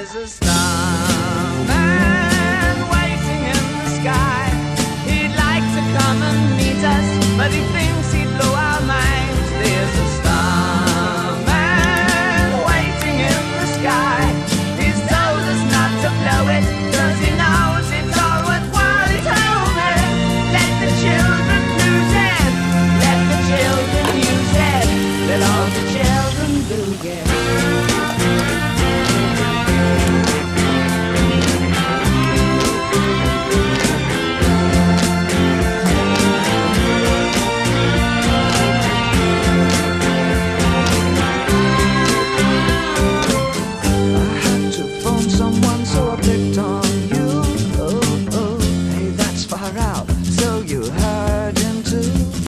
There's a starman waiting in the sky. He'd like to come and meet us, but he thinks he'd blow our minds. There's a starman waiting in the sky. He's told us not to blow it, 'cause he knows it's all worthwhile. He told me, let the children lose it, let the children use it, let all the children do it.